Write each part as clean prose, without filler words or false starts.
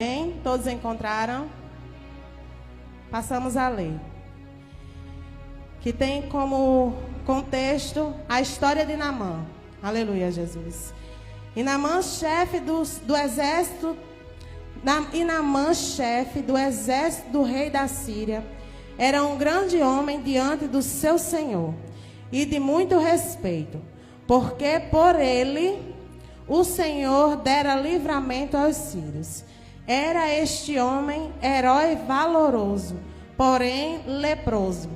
Bem, todos encontraram? Passamos a ler. Que tem como contexto a história de Naamã. Aleluia, Jesus. E Naamã, chefe do exército do rei da Síria, era um grande homem diante do seu senhor e de muito respeito, porque por ele o Senhor dera livramento aos sírios. Era este homem herói valoroso, porém leproso.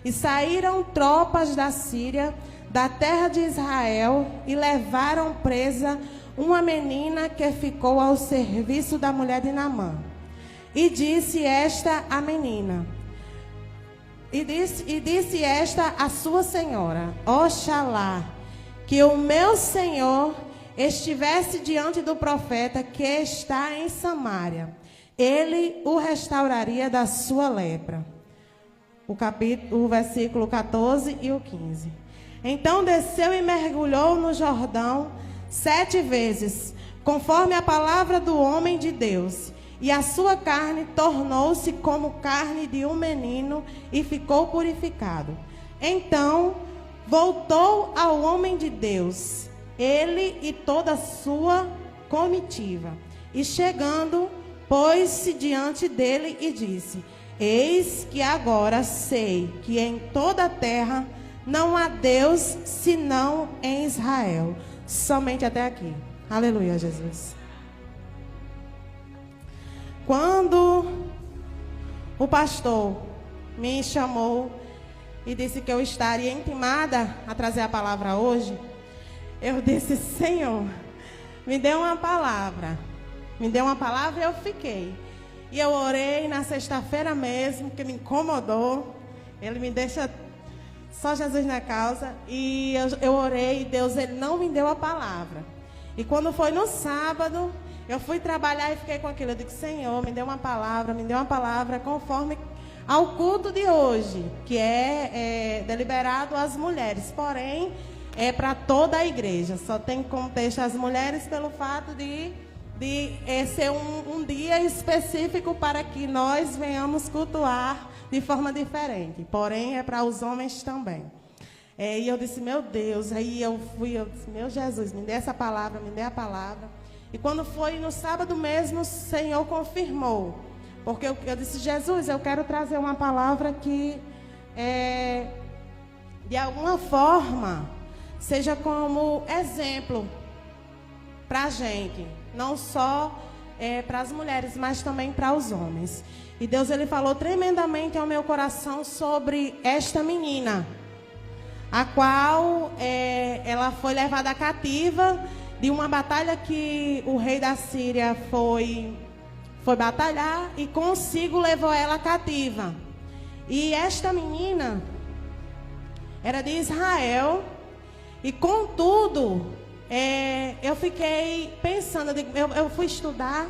E saíram tropas da Síria, da terra de Israel, e levaram presa uma menina que ficou ao serviço da mulher de Naamã. E disse esta a menina, e disse esta a sua senhora: Oxalá que o meu senhor estivesse diante do profeta que está em Samaria, ele o restauraria da sua lepra. O versículo 14 e o 15. Então desceu e mergulhou no Jordão 7 vezes, conforme a palavra do homem de Deus, e a sua carne tornou-se como carne de um menino e ficou purificado. Então voltou ao homem de Deus, ele e toda a sua comitiva, e chegando, pôs-se diante dele e disse: Eis que agora sei que em toda a terra não há Deus senão em Israel. Somente até aqui. Aleluia, Jesus. Quando o pastor me chamou e disse que eu estaria intimada a trazer a palavra hoje, eu disse: Senhor, me dê uma palavra. Me deu uma palavra e eu fiquei. E eu orei na sexta-feira mesmo, que me incomodou. Ele me deixa só Jesus na causa. E eu orei e Deus, ele não me deu a palavra. E quando foi no sábado, eu fui trabalhar e fiquei com aquilo. Eu digo: Senhor, me dê uma palavra conforme ao culto de hoje, que é deliberado às mulheres. Porém, é para toda a igreja. Só tem contexto as mulheres pelo fato de ser um dia específico para que nós venhamos cultuar de forma diferente. Porém, é para os homens também. E eu disse: meu Deus. Aí eu disse: meu Jesus, me dê essa palavra, me dê a palavra. E quando foi no sábado mesmo, o Senhor confirmou. Porque eu disse: Jesus, eu quero trazer uma palavra que, de alguma forma, seja como exemplo para a gente. Não só para as mulheres, mas também para os homens. E Deus, ele falou tremendamente ao meu coração sobre esta menina, a qual ela foi levada cativa de uma batalha que o rei da Síria foi batalhar, e consigo levou ela cativa. E esta menina era de Israel, e contudo, eu fiquei pensando, eu fui estudar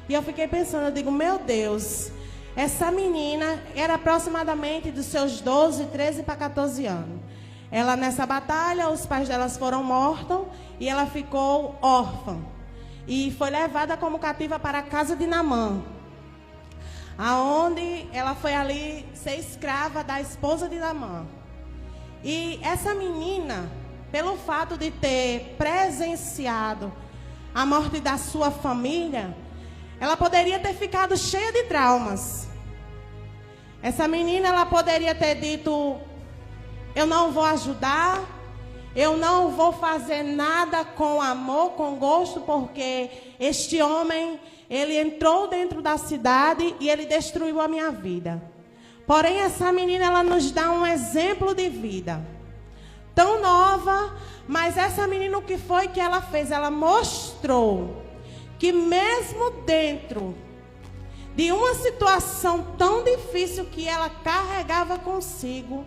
e eu fiquei pensando, eu digo: meu Deus, essa menina era aproximadamente dos seus 12, 13 para 14 anos. Ela, nessa batalha, os pais delas foram mortos e ela ficou órfã. E foi levada como cativa para a casa de Naamã, aonde ela foi ali ser escrava da esposa de Naamã. E essa menina, pelo fato de ter presenciado a morte da sua família, ela poderia ter ficado cheia de traumas. Essa menina, ela poderia ter dito: eu não vou ajudar, eu não vou fazer nada com amor, com gosto, porque este homem, ele entrou dentro da cidade e ele destruiu a minha vida. Porém, essa menina, ela nos dá um exemplo de vida. Tão nova, mas essa menina, o que foi que ela fez? Ela mostrou que mesmo dentro de uma situação tão difícil que ela carregava consigo,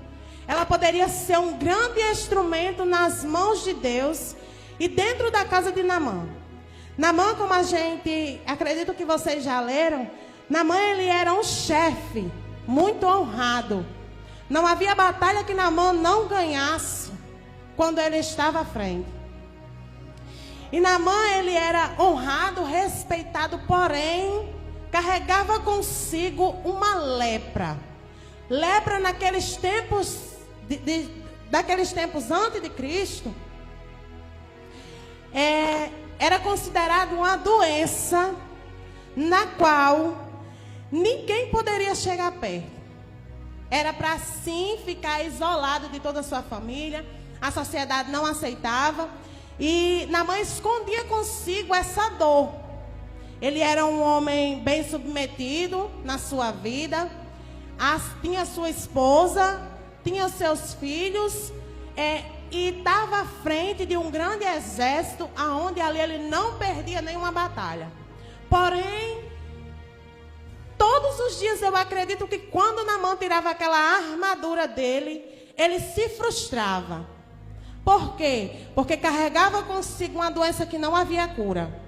ela poderia ser um grande instrumento nas mãos de Deus e dentro da casa de Naamã. Naamã, como a gente, acredito que vocês já leram, Naamã, ele era um chefe muito honrado. Não havia batalha que Naamã não ganhasse quando ele estava à frente. E Naamã, ele era honrado, respeitado, porém, carregava consigo uma lepra. Lepra naqueles tempos, daqueles tempos antes de Cristo, era considerado uma doença na qual ninguém poderia chegar perto. Era para sim ficar isolado de toda a sua família. A sociedade não aceitava. E Naamã escondia consigo essa dor. Ele era um homem bem submetido na sua vida. Tinha sua esposa, tinha seus filhos. E estava à frente de um grande exército, aonde ali ele não perdia nenhuma batalha. Porém, todos os dias eu acredito que quando Naamã tirava aquela armadura dele, ele se frustrava. Por quê? Porque carregava consigo uma doença que não havia cura.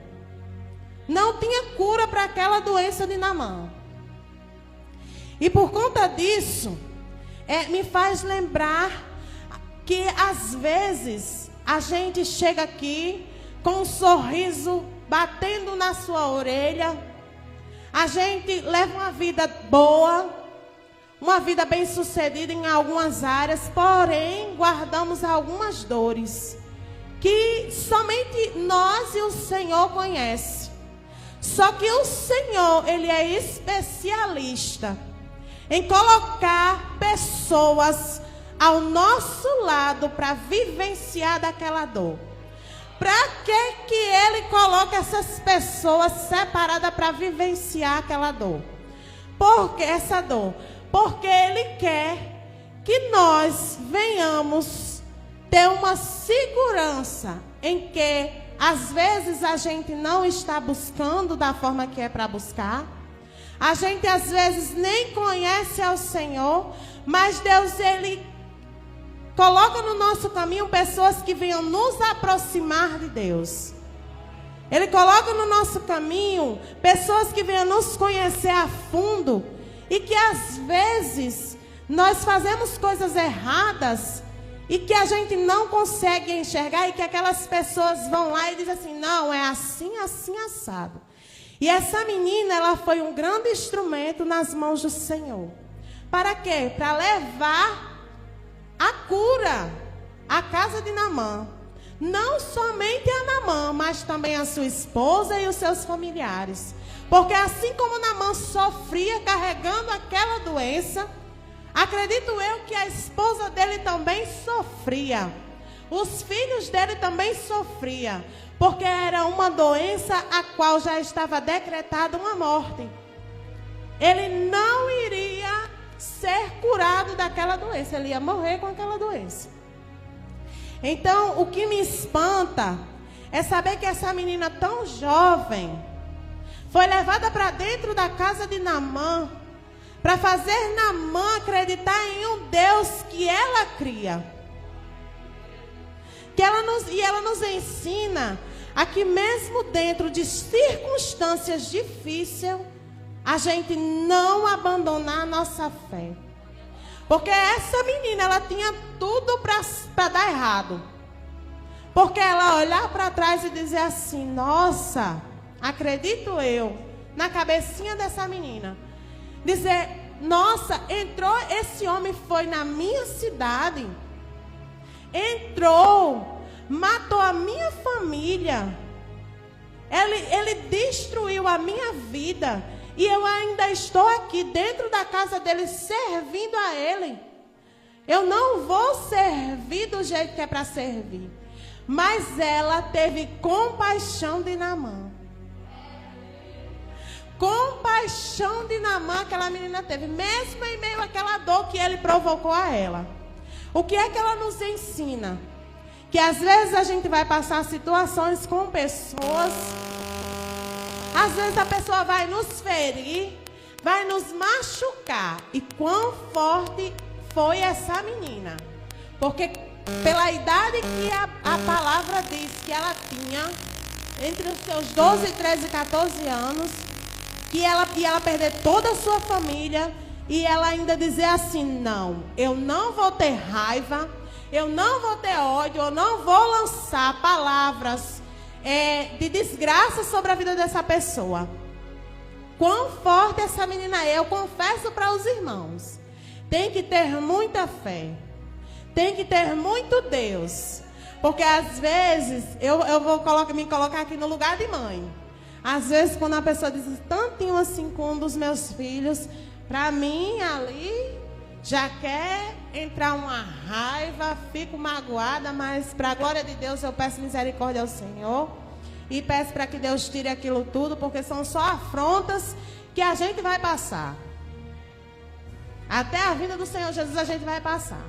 Não tinha cura para aquela doença de Naamã. E por conta disso, me faz lembrar que às vezes a gente chega aqui com um sorriso batendo na sua orelha. A gente leva uma vida boa, uma vida bem-sucedida em algumas áreas, porém guardamos algumas dores que somente nós e o Senhor conhecem. Só que o Senhor, Ele é especialista em colocar pessoas ao nosso lado para vivenciar daquela dor. Para que Ele coloca essas pessoas separadas para vivenciar aquela dor? Porque essa dor? Porque Ele quer que nós venhamos ter uma segurança em que às vezes a gente não está buscando da forma que é para buscar. A gente às vezes nem conhece ao Senhor, mas Deus, Ele coloca no nosso caminho pessoas que venham nos aproximar de Deus. Ele coloca no nosso caminho pessoas que venham nos conhecer a fundo. E que às vezes nós fazemos coisas erradas e que a gente não consegue enxergar. E que aquelas pessoas vão lá e dizem assim, não, é assim, assim, assado. E essa menina, ela foi um grande instrumento nas mãos do Senhor. Para quê? Para levar a cura à casa de Naamã. Não somente a Naamã, mas também a sua esposa e os seus familiares. Porque assim como Naamã sofria carregando aquela doença, acredito eu que a esposa dele também sofria. Os filhos dele também sofriam. Porque era uma doença a qual já estava decretada uma morte. Ele não iria ser curado daquela doença. Ele ia morrer com aquela doença. Então, o que me espanta é saber que essa menina tão jovem foi levada para dentro da casa de Naamã, para fazer Naamã acreditar em um Deus que ela cria. Ela nos ensina a que mesmo dentro de circunstâncias difíceis, a gente não abandonar a nossa fé. Porque essa menina, ela tinha tudo para dar errado. Porque ela olhar para trás e dizer assim, nossa, acredito eu, na cabecinha dessa menina, dizer, nossa, entrou, esse homem foi na minha cidade, entrou, matou a minha família, ele destruiu a minha vida, e eu ainda estou aqui dentro da casa dele servindo a ele. Eu não vou servir do jeito que é para servir. Mas ela teve compaixão de Naamã. Compaixão de Naamã aquela menina teve, mesmo em meio àquela dor que ele provocou a ela. O que é que ela nos ensina? Que às vezes a gente vai passar situações com pessoas. Às vezes a pessoa vai nos ferir, vai nos machucar. E quão forte foi essa menina? Porque pela idade que a palavra diz que ela tinha, entre os seus 12, 13, 14 anos, que ela ia perder toda a sua família, e ela ainda dizer assim, não, eu não vou ter raiva, eu não vou ter ódio, eu não vou lançar palavras de desgraça sobre a vida dessa pessoa. quão forte essa menina é. Eu confesso para os irmãos. Tem que ter muita fé. Tem que ter muito Deus. Porque às vezes, eu vou me colocar aqui no lugar de mãe. Às vezes, quando a pessoa diz tantinho assim com um dos meus filhos, para mim ali já quer entrar uma raiva, fico magoada, mas para a glória de Deus eu peço misericórdia ao Senhor. E peço para que Deus tire aquilo tudo, porque são só afrontas que a gente vai passar. Até a vinda do Senhor Jesus a gente vai passar.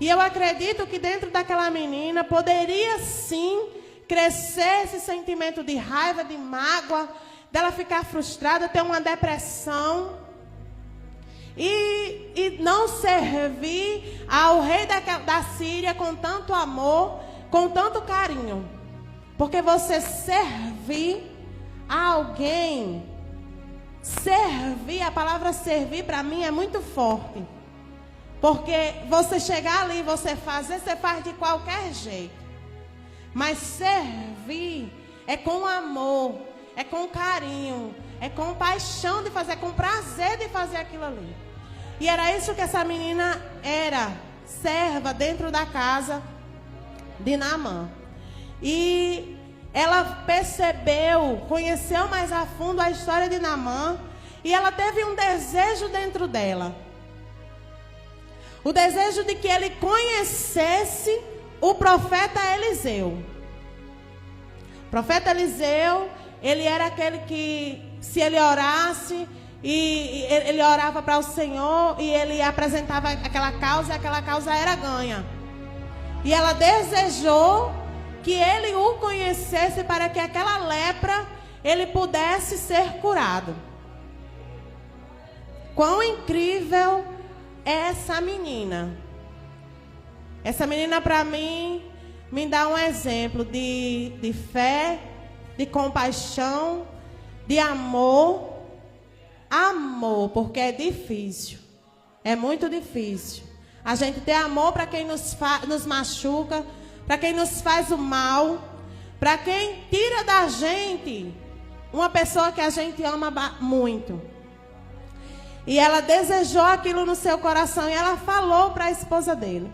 E eu acredito que dentro daquela menina poderia sim crescer esse sentimento de raiva, de mágoa, dela ficar frustrada, ter uma depressão. E não servir ao rei da Síria com tanto amor, com tanto carinho. Porque você servir a alguém, servir, a palavra servir para mim é muito forte. Porque você chegar ali, você faz de qualquer jeito. Mas servir é com amor, é com carinho, é com paixão de fazer, é com prazer de fazer aquilo ali. E era isso que essa menina era, serva dentro da casa de Naamã. E ela percebeu, conheceu mais a fundo a história de Naamã. E ela teve um desejo dentro dela. O desejo de que ele conhecesse o profeta Eliseu. O profeta Eliseu, ele era aquele que, se ele orasse, e ele orava para o Senhor, e ele apresentava aquela causa, e aquela causa era ganha. E ela desejou que ele o conhecesse para que aquela lepra, ele pudesse ser curado. Quão incrível é essa menina. Essa menina para mim me dá um exemplo de fé, de compaixão, de amor. Amor, porque é difícil. É muito difícil. A gente ter amor para quem nos machuca, para quem nos faz o mal, para quem tira da gente uma pessoa que a gente ama muito. E ela desejou aquilo no seu coração e ela falou para a esposa dele.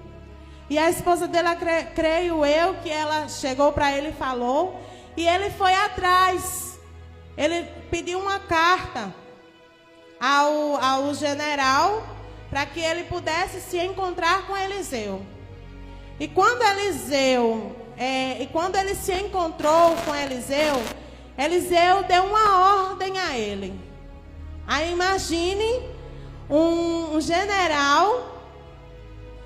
E a esposa dele, creio eu, que ela chegou para ele e falou. E ele foi atrás. Ele pediu uma carta ao general para que ele pudesse se encontrar com Eliseu. E quando ele se encontrou com Eliseu, Eliseu deu uma ordem a ele. Aí imagine um general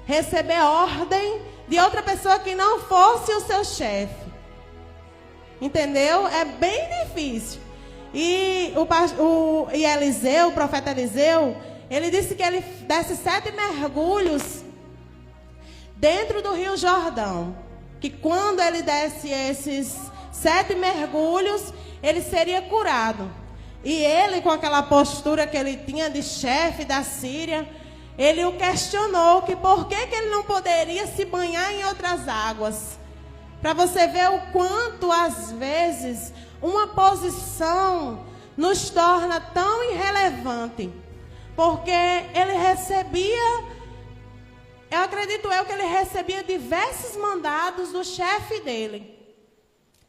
receber ordem de outra pessoa que não fosse o seu chefe. Entendeu? É bem difícil. E Eliseu, o profeta Eliseu, ele disse que ele desse 7 mergulhos dentro do Rio Jordão. Que quando ele desse esses 7 mergulhos, ele seria curado. E ele, com aquela postura que ele tinha de chefe da Síria, ele o questionou que por que ele não poderia se banhar em outras águas. Para você ver o quanto, às vezes, uma posição nos torna tão irrelevante. Porque ele recebia, eu acredito que ele recebia diversos mandados do chefe dele.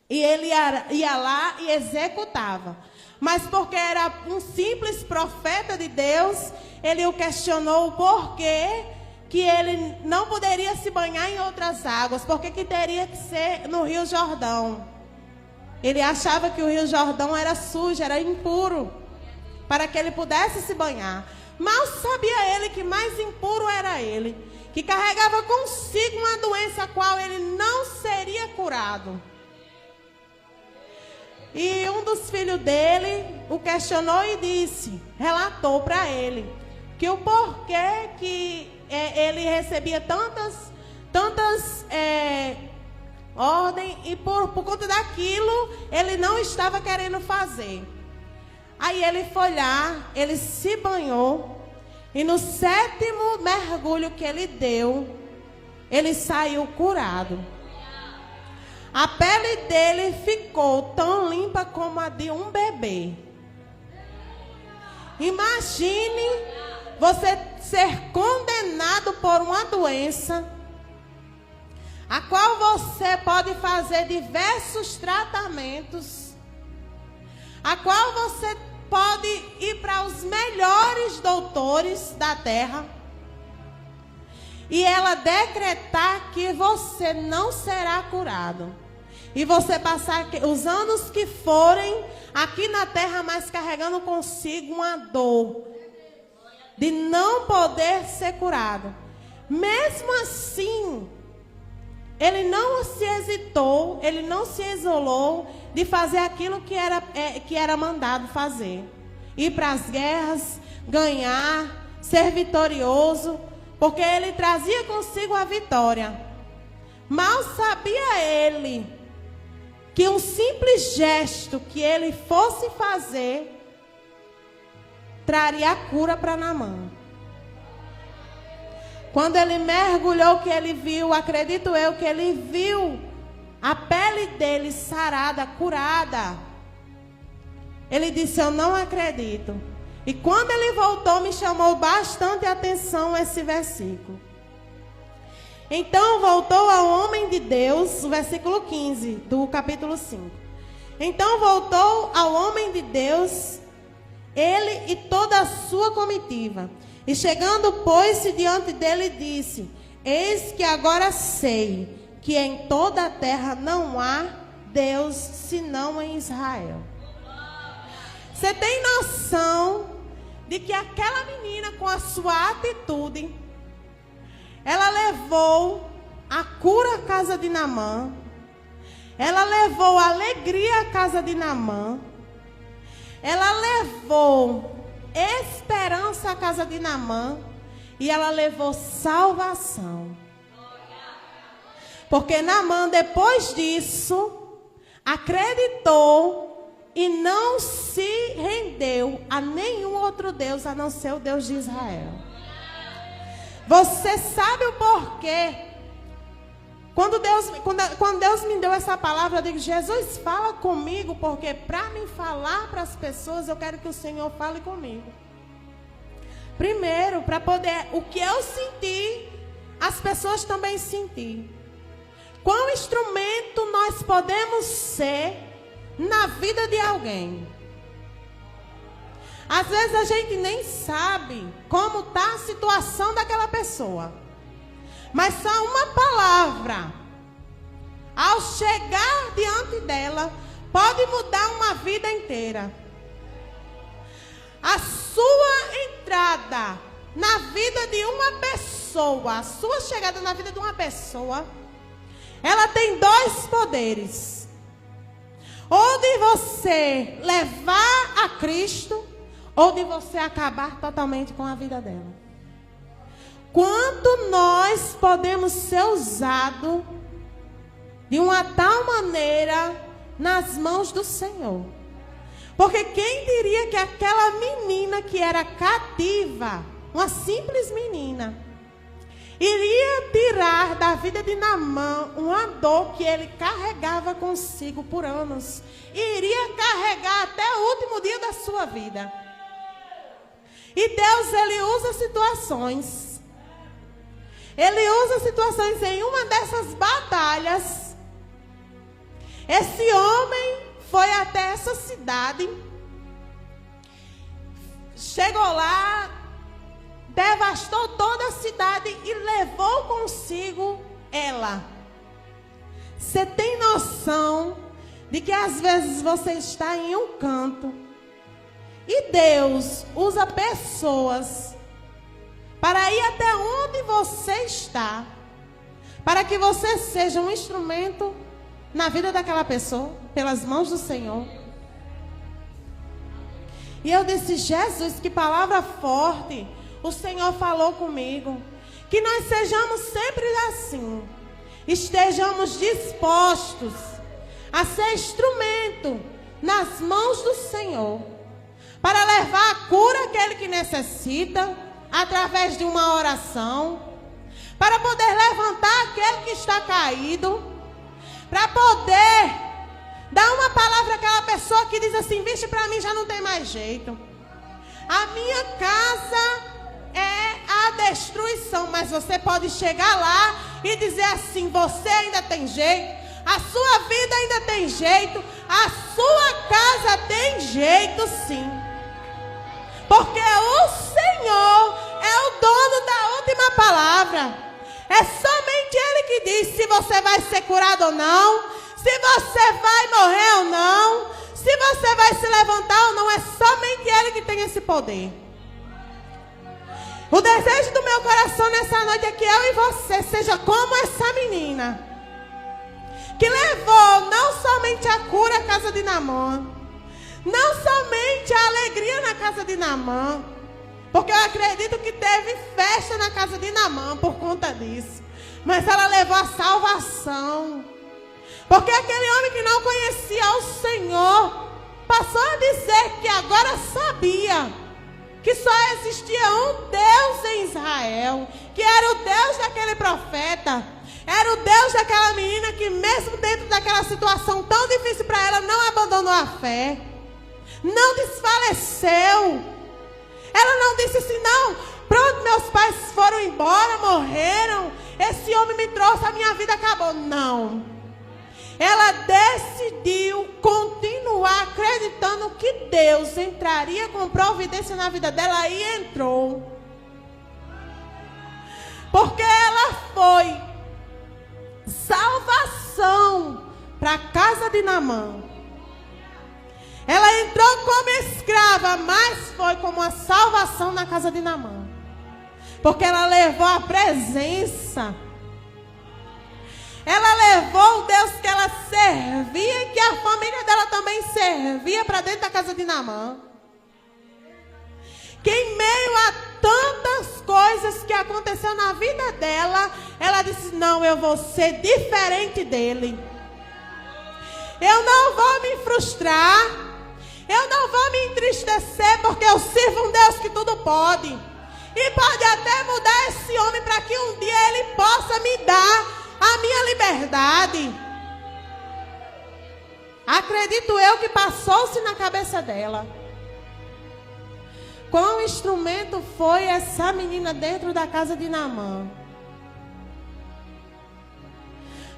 E ele ia lá e executava. Mas porque era um simples profeta de Deus, ele o questionou o porquê que ele não poderia se banhar em outras águas, porque que teria que ser no Rio Jordão. Ele achava que o Rio Jordão era sujo, era impuro, para que ele pudesse se banhar. Mal sabia ele que mais impuro era ele, que carregava consigo uma doença a qual ele não seria curado. E um dos filhos dele o questionou e disse, relatou para ele, que o porquê que ele recebia tantas ordens e por conta daquilo ele não estava querendo fazer. Aí ele foi lá, ele se banhou e no 7º mergulho que ele deu, ele saiu curado. A pele dele ficou tão limpa como a de um bebê. Imagine você ser condenado por uma doença, a qual você pode fazer diversos tratamentos, a qual você pode ir para os melhores doutores da terra, e ela decretar que você não será curado. E você passar os anos que forem aqui na terra, mas carregando consigo uma dor de não poder ser curado. Mesmo assim, ele não se hesitou, ele não se isolou de fazer aquilo que era mandado fazer. Ir para as guerras, ganhar, ser vitorioso, porque ele trazia consigo a vitória. Mal sabia ele que um simples gesto que ele fosse fazer traria a cura para Naamã. Quando ele mergulhou, que ele viu, acredito eu, que ele viu a pele dele sarada, curada, ele disse: eu não acredito. E quando ele voltou, me chamou bastante a atenção esse versículo. Então voltou ao homem de Deus, o versículo 15 do capítulo 5. Então voltou ao homem de Deus, ele e toda a sua comitiva. E chegando, pôs-se diante dele e disse: eis que agora sei que em toda a terra não há Deus senão em Israel. Você tem noção de que aquela menina, com a sua atitude, ela levou a cura à casa de Naamã, ela levou a alegria à casa de Naamã, ela levou esperança à casa de Naamã, e ela levou salvação. Porque Naamã, depois disso, acreditou e não se rendeu a nenhum outro Deus a não ser o Deus de Israel. Você sabe o porquê? Quando Deus me deu essa palavra, eu digo: Jesus, fala comigo, porque para me falar para as pessoas, eu quero que o Senhor fale comigo. Primeiro, para poder, o que eu senti, as pessoas também sentir. Qual instrumento nós podemos ser na vida de alguém? Às vezes a gente nem sabe como está a situação daquela pessoa, mas só uma palavra, ao chegar diante dela, pode mudar uma vida inteira. A sua entrada na vida de uma pessoa, a sua chegada na vida de uma pessoa, ela tem dois poderes: ou de você levar a Cristo, ou de você acabar totalmente com a vida dela. Quanto nós podemos ser usados de uma tal maneira nas mãos do Senhor? Porque quem diria que aquela menina que era cativa, uma simples menina, iria tirar da vida de Naamã uma dor que ele carregava consigo por anos, e iria carregar até o último dia da sua vida. E Deus, ele usa situações. Ele usa situações. Em uma dessas batalhas, esse homem foi até essa cidade, chegou lá, devastou toda a cidade e levou consigo ela. Você tem noção de que às vezes você está em um canto e Deus usa pessoas para ir até onde você está, para que você seja um instrumento na vida daquela pessoa, pelas mãos do Senhor? E eu disse: Jesus, que palavra forte o Senhor falou comigo. Que nós sejamos sempre assim, estejamos dispostos a ser instrumento nas mãos do Senhor, para levar a cura àquele que necessita, através de uma oração, para poder levantar aquele que está caído, para poder dar uma palavra àquela pessoa que diz assim: vixe, para mim já não tem mais jeito. A minha casa é a destruição. Mas você pode chegar lá e dizer assim: você ainda tem jeito, a sua vida ainda tem jeito, a sua casa tem jeito sim. Porque o Senhor é o dono da última palavra. É somente Ele que diz se você vai ser curado ou não, se você vai morrer ou não, se você vai se levantar ou não. É somente Ele que tem esse poder. O desejo do meu coração nessa noite é que eu e você seja como essa menina, que levou não somente a cura à casa de Naamã, não somente a alegria na casa de Naamã, porque eu acredito que teve festa na casa de Naamã por conta disso, mas ela levou a salvação. Porque aquele homem que não conhecia o Senhor passou a dizer que agora sabia que só existia um Deus em Israel, que era o Deus daquele profeta, era o Deus daquela menina que mesmo dentro daquela situação tão difícil para ela, não abandonou a fé, não desfaleceu. Ela não disse assim: não, pronto, meus pais foram embora, morreram, esse homem me trouxe, a minha vida acabou. Não. Ela decidiu continuar acreditando que Deus entraria com providência na vida dela, e entrou. Porque ela foi salvação para a casa de Naamã. Ela entrou como escrava, mas foi como uma salvação na casa de Naamã. Porque ela levou a presença. Ela levou o Deus que ela servia e que a família dela também servia para dentro da casa de Naamã. Que em meio a tantas coisas que aconteceu na vida dela, ela disse: não, eu vou ser diferente dele. Eu não vou me frustrar. Eu não vou me entristecer, porque eu sirvo um Deus que tudo pode. E pode até mudar esse homem para que um dia ele possa me dar a minha liberdade. Acredito eu que passou-se na cabeça dela. Qual instrumento foi essa menina dentro da casa de Naamã?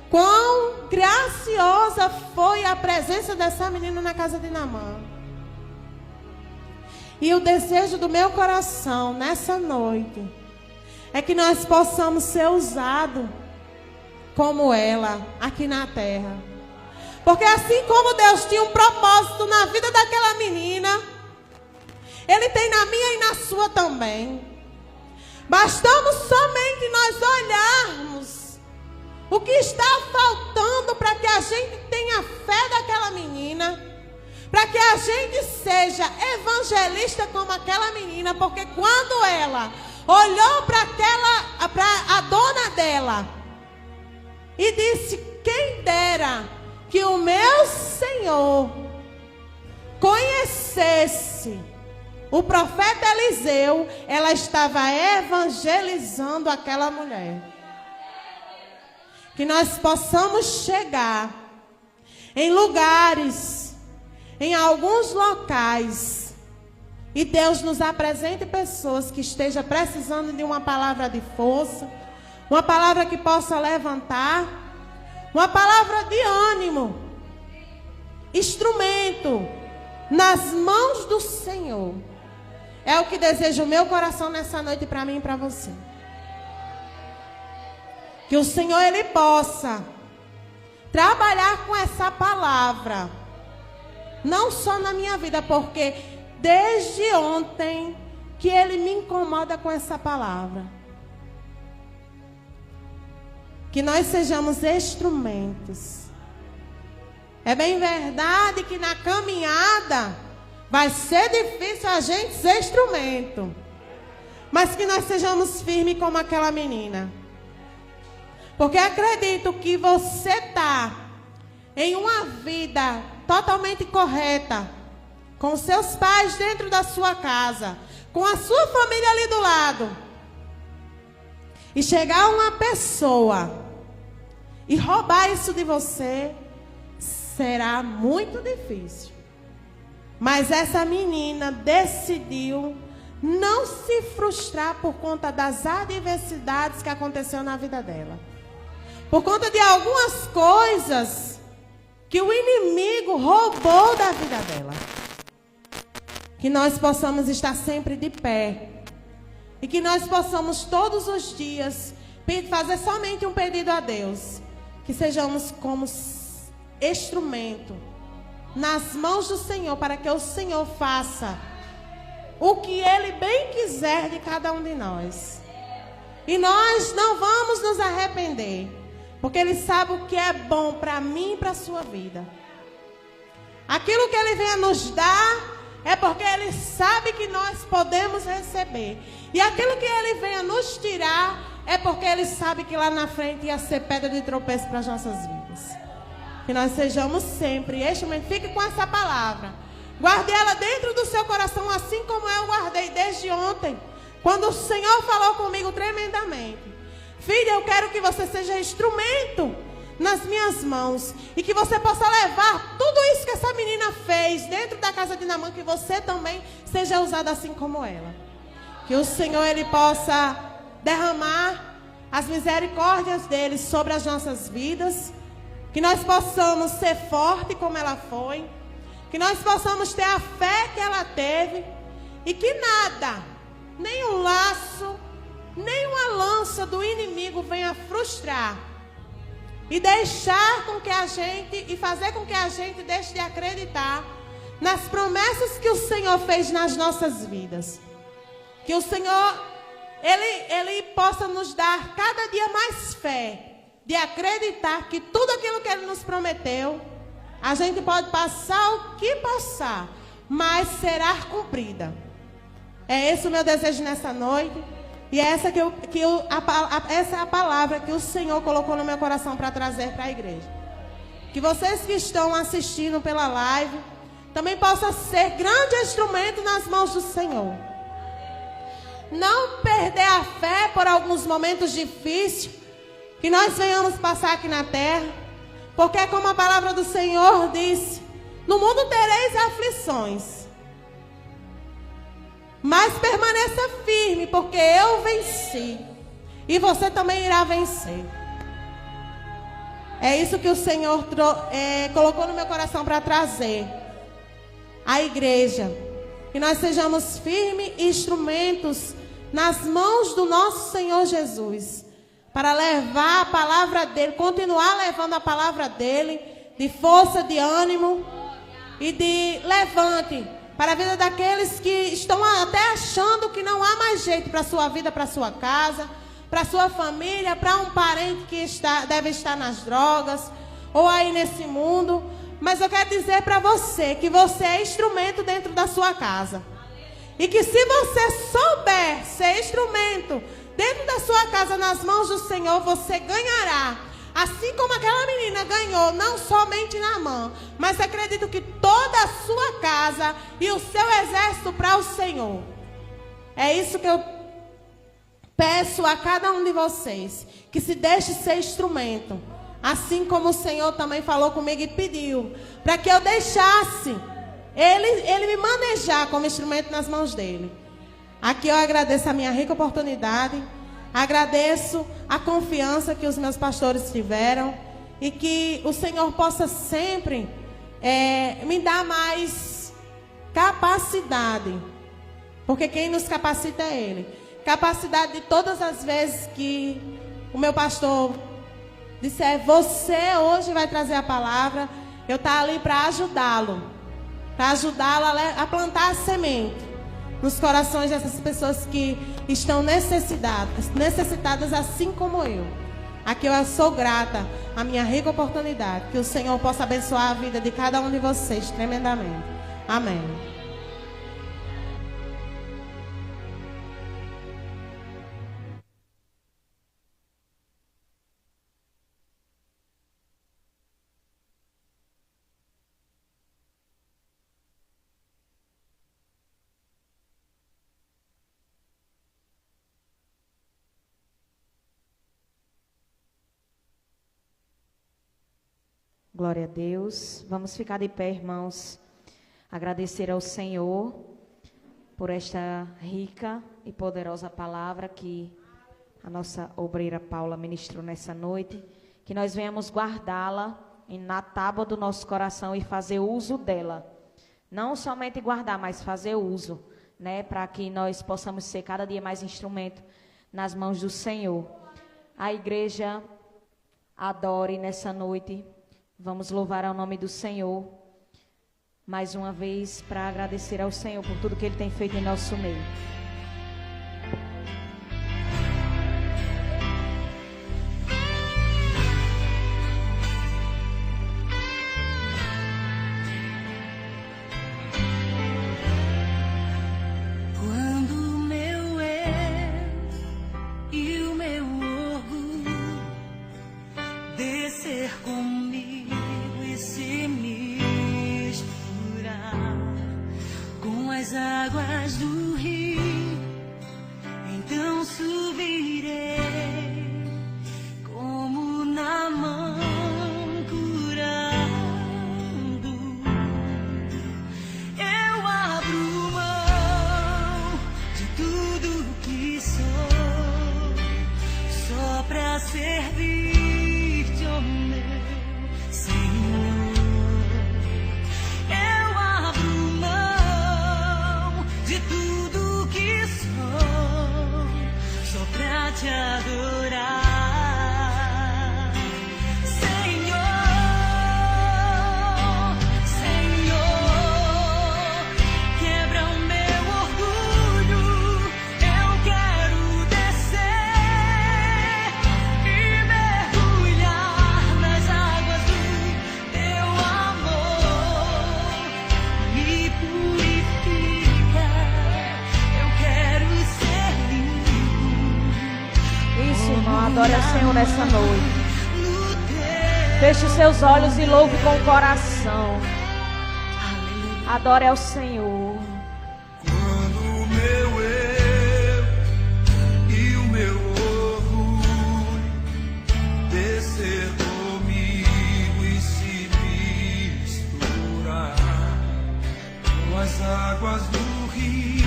Quão graciosa foi a presença dessa menina na casa de Naamã. E o desejo do meu coração nessa noite é que nós possamos ser usados como ela aqui na terra. Porque assim como Deus tinha um propósito na vida daquela menina, Ele tem na minha e na sua também. Bastamos somente nós olharmos o que está faltando para que a gente tenha fé daquela menina, para que a gente seja evangelista como aquela menina. Porque quando ela olhou para a dona dela e disse: quem dera que o meu Senhor conhecesse o profeta Eliseu, ela estava evangelizando aquela mulher. Que nós possamos chegar em lugares, em alguns locais, e Deus nos apresente pessoas que estejam precisando de uma palavra de força, uma palavra que possa levantar, uma palavra de ânimo, instrumento nas mãos do Senhor. É o que deseja o meu coração nessa noite para mim e para você. Que o Senhor, Ele possa trabalhar com essa palavra, não só na minha vida, porque desde ontem que Ele me incomoda com essa palavra. Que nós sejamos instrumentos. É bem verdade que na caminhada vai ser difícil a gente ser instrumento, mas que nós sejamos firmes como aquela menina. Porque acredito que você está em uma vida totalmente correta, com seus pais dentro da sua casa, com a sua família ali do lado, e chegar uma pessoa e roubar isso de você, será muito difícil. Mas essa menina decidiu não se frustrar por conta das adversidades que aconteceu na vida dela. Por conta de algumas coisas que o inimigo roubou da vida dela. Que nós possamos estar sempre de pé. E que nós possamos todos os dias fazer somente um pedido a Deus. Que sejamos como instrumento nas mãos do Senhor, para que o Senhor faça o que Ele bem quiser de cada um de nós. E nós não vamos nos arrepender, porque Ele sabe o que é bom para mim e para a sua vida. Aquilo que Ele vem a nos dar é porque Ele sabe que nós podemos receber. E aquilo que Ele vem a nos tirar é porque Ele sabe que lá na frente ia ser pedra de tropeço para as nossas vidas. Que nós sejamos sempre instrumento. Fique com essa palavra. Guarde ela dentro do seu coração, assim como eu guardei desde ontem, quando o Senhor falou comigo tremendamente. Filha, eu quero que você seja instrumento nas minhas mãos, e que você possa levar tudo isso que essa menina fez dentro da casa de Naamã, que você também seja usado assim como ela. Que o Senhor, Ele possa derramar as misericórdias dele sobre as nossas vidas, que nós possamos ser fortes como ela foi, que nós possamos ter a fé que ela teve, e que nada, nem um laço, nem uma lança do inimigo venha frustrar e deixar com que a gente, e fazer com que a gente deixe de acreditar nas promessas que o Senhor fez nas nossas vidas. Que o Senhor, Ele possa nos dar cada dia mais fé de acreditar que tudo aquilo que Ele nos prometeu, a gente pode passar o que passar, mas será cumprida. É esse o meu desejo nessa noite. E é essa, essa é a palavra que o Senhor colocou no meu coração para trazer para a igreja. Que vocês que estão assistindo pela live também possam ser grande instrumento nas mãos do Senhor. Não perder a fé por alguns momentos difíceis que nós venhamos passar aqui na terra. Porque como a palavra do Senhor disse, no mundo tereis aflições. Mas permaneça firme, porque eu venci. E você também irá vencer. É isso que o Senhor colocou no meu coração para trazer à igreja. Que nós sejamos firmes instrumentos nas mãos do nosso Senhor Jesus. Para levar a palavra dele, continuar levando a palavra dele, de força, de ânimo e de levante. Para a vida daqueles que estão até achando que não há mais jeito para a sua vida, para a sua casa, para a sua família, para um parente que deve estar nas drogas, ou aí nesse mundo. Mas eu quero dizer para você que você é instrumento dentro da sua casa. E que se você souber ser instrumento dentro da sua casa, nas mãos do Senhor, você ganhará. Assim como aquela menina ganhou, não somente Naamã, mas acredito que toda a sua casa e o seu exército para o Senhor. É isso que eu peço a cada um de vocês, que se deixe ser instrumento, assim como o Senhor também falou comigo e pediu, para que eu deixasse Ele me manejar como instrumento nas mãos dele. Aqui eu agradeço a minha rica oportunidade. Agradeço a confiança que os meus pastores tiveram. E que o Senhor possa sempre me dar mais capacidade. Porque quem nos capacita é Ele. Capacidade de todas as vezes que o meu pastor disser, você hoje vai trazer a palavra, eu estar ali para ajudá-lo. Para ajudá-lo a plantar a semente nos corações dessas pessoas que estão necessitadas assim como eu. Aqui eu sou grata à minha rica oportunidade. Que o Senhor possa abençoar a vida de cada um de vocês tremendamente. Amém. Glória a Deus. Vamos ficar de pé, irmãos. Agradecer ao Senhor por esta rica e poderosa palavra que a nossa obreira Paula ministrou nessa noite. Que nós venhamos guardá-la na tábua do nosso coração e fazer uso dela. Não somente guardar, mas fazer uso, né? Para que nós possamos ser cada dia mais instrumento nas mãos do Senhor. A igreja adore nessa noite. Vamos louvar ao nome do Senhor. Mais uma vez, para agradecer ao Senhor por tudo que Ele tem feito em nosso meio. Águas do rio, então subirei como Naamã curando. Eu abro mão de tudo que sou, só pra servir-te, ó meu Senhor. Eu abro mão de tudo que sou, só pra te adorar, Senhor, Senhor. Quebra o meu orgulho, eu quero descer e mergulhar nas águas do teu amor. Me purifica, eu quero ser limpo. Isso, irmão, adore ao Senhor nessa noite. Feche os seus olhos e louve com o coração. Adore ao Senhor. Quando o meu eu e o meu orgulho descer comigo e se misturar com as águas do rio,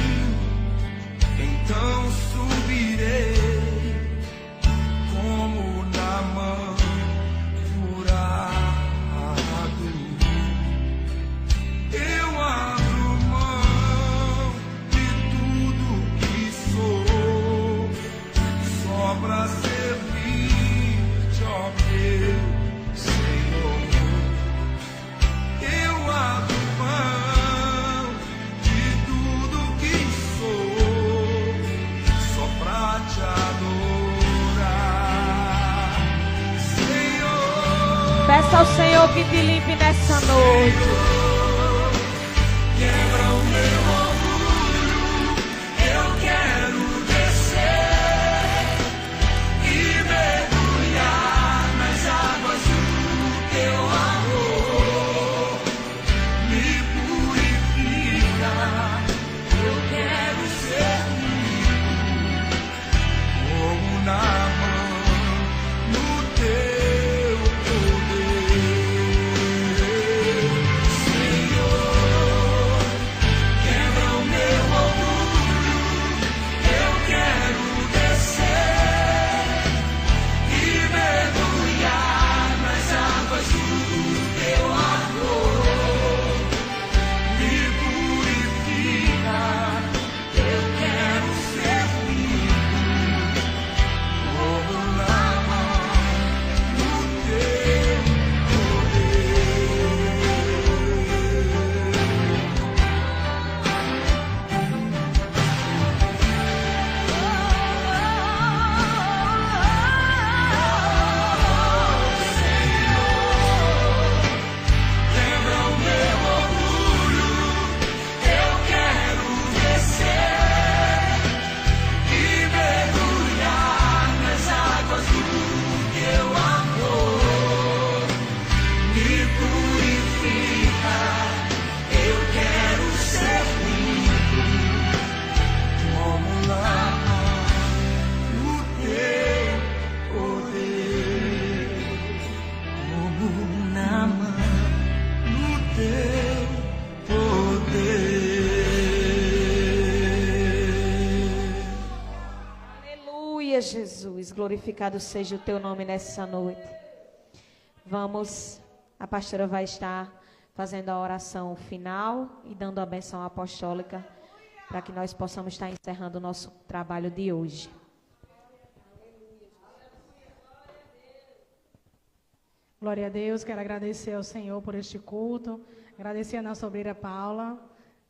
então subirei como Naamã curado. Eu abro mão de tudo que sou, só pra servir-te, ó meu Senhor. Eu abro mão de tudo que sou, só pra te adorar, Senhor. Peça ao Senhor que te limpe nessa noite. Quebra o meu orgulho, eu quero descer e mergulhar nas águas do teu amor. Me purifica, eu quero ser limpo como Naamã no teu poder. Aleluia, Jesus. Glorificado seja o teu nome nessa noite. Vamos, a pastora vai estar fazendo a oração final e dando a bênção apostólica para que nós possamos estar encerrando o nosso trabalho de hoje. Glória a Deus, quero agradecer ao Senhor por este culto, agradecer a nossa obreira Paula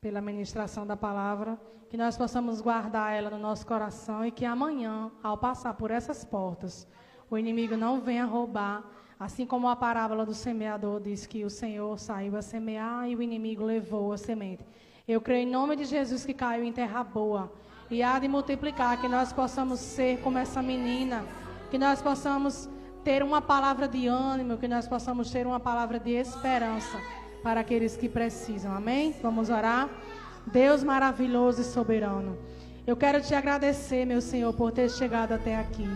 pela ministração da palavra, que nós possamos guardar ela no nosso coração e que amanhã, ao passar por essas portas, o inimigo não venha roubar, assim como a parábola do semeador diz que o Senhor saiu a semear e o inimigo levou a semente. Eu creio em nome de Jesus que caiu em terra boa e há de multiplicar, que nós possamos ser como essa menina, que nós possamos ter uma palavra de ânimo, que nós possamos ter uma palavra de esperança para aqueles que precisam. Amém? Vamos orar. Deus maravilhoso e soberano, eu quero te agradecer, meu Senhor, por ter chegado até aqui.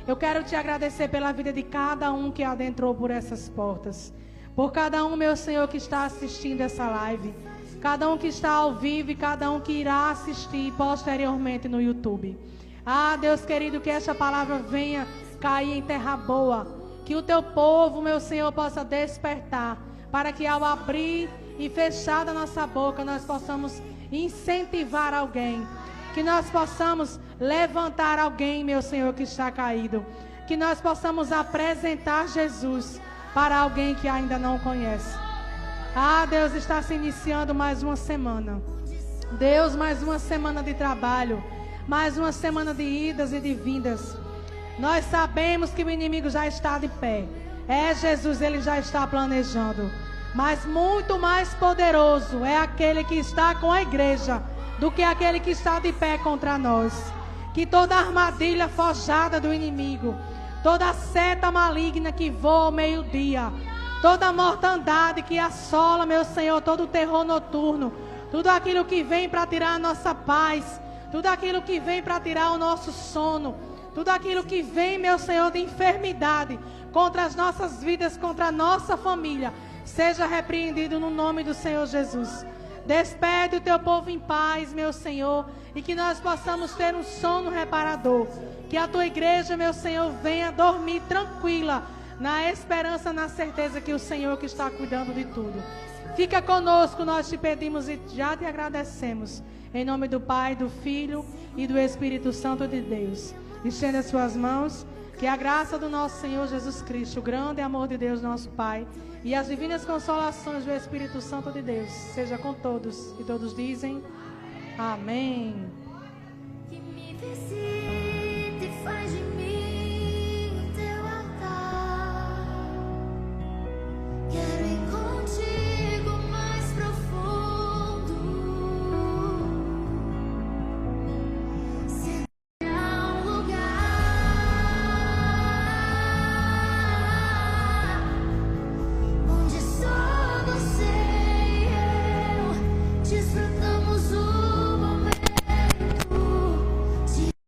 Eu quero te agradecer pela vida de cada um que adentrou por essas portas, por cada um, meu Senhor, que está assistindo essa live, cada um que está ao vivo e cada um que irá assistir posteriormente no YouTube. Ah, Deus querido, que esta palavra venha cair em terra boa, que o teu povo, meu Senhor, possa despertar, para que ao abrir e fechar da nossa boca, nós possamos incentivar alguém, que nós possamos levantar alguém, meu Senhor, que está caído, que nós possamos apresentar Jesus para alguém que ainda não conhece. Ah, Deus, está se iniciando mais uma semana. Deus, mais uma semana de trabalho, mais uma semana de idas e de vindas. Nós sabemos que o inimigo já está de pé. Jesus, ele já está planejando. Mas muito mais poderoso é aquele que está com a igreja do que aquele que está de pé contra nós. Que toda armadilha forjada do inimigo, toda seta maligna que voa ao meio-dia, toda mortandade que assola, meu Senhor, todo o terror noturno, tudo aquilo que vem para tirar a nossa paz, tudo aquilo que vem para tirar o nosso sono, tudo aquilo que vem, meu Senhor, de enfermidade contra as nossas vidas, contra a nossa família, seja repreendido no nome do Senhor Jesus. Despede o teu povo em paz, meu Senhor, e que nós possamos ter um sono reparador. Que a tua igreja, meu Senhor, venha dormir tranquila, na esperança, na certeza que o Senhor que está cuidando de tudo. Fica conosco, nós te pedimos e já te agradecemos. Em nome do Pai, do Filho e do Espírito Santo de Deus. Estenda as suas mãos, que a graça do nosso Senhor Jesus Cristo, o grande amor de Deus, nosso Pai, e as divinas consolações do Espírito Santo de Deus, seja com todos. E todos dizem, amém.